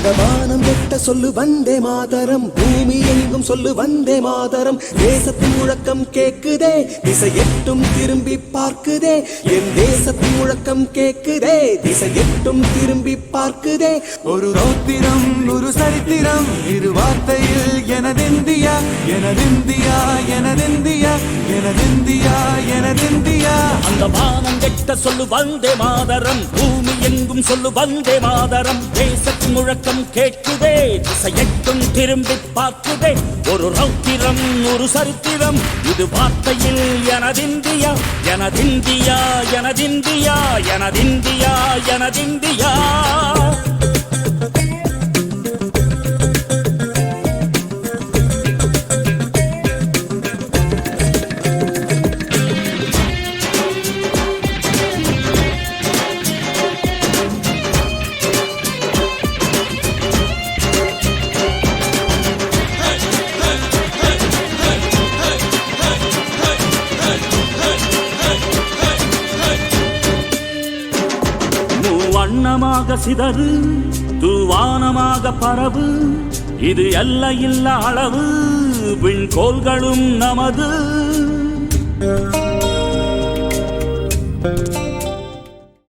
அந்த வானம் கெட்ட சொல்லு வந்தே மாதரம், பூமி எங்கும் சொல்லு வந்தே மாதரம். தேசத்தின் முழக்கம் கேக்குதே, திசை எட்டும் திரும்பி பார்க்குதே. என் தேசத்தின் முழக்கம் கேக்குதே, திசை எட்டும் திரும்பி பார்க்குதே. ஒரு ரௌத்திரம் ஒரு சரித்திரம், இரு வார்த்தையில் எனதிந்தியா எனதிந்தியா எனதிந்தியா எனதிந்தியா எனதிந்தியா. அந்த வானம் கெட்ட சொல்லு வந்தே மாதரம், பூமி எங்கும் சொல்லு வந்தே மாதரம். தேசத்தின் முழக்கம் கேட்குதே, திசை எட்டும் திரும்பி பார்க்குதே. ஒரு ரௌத்திரம் ஒரு சரித்திரம், இது வார்த்தையில் எனதிந்தியா எனதிந்தியா எனதிந்தியா எனதிந்தியா எனதிந்தியா. வண்ணமாக சிதறு தூவானமாக பரவு, இது எல்லையில்லா அளவு விண்கோள்களும் நமது.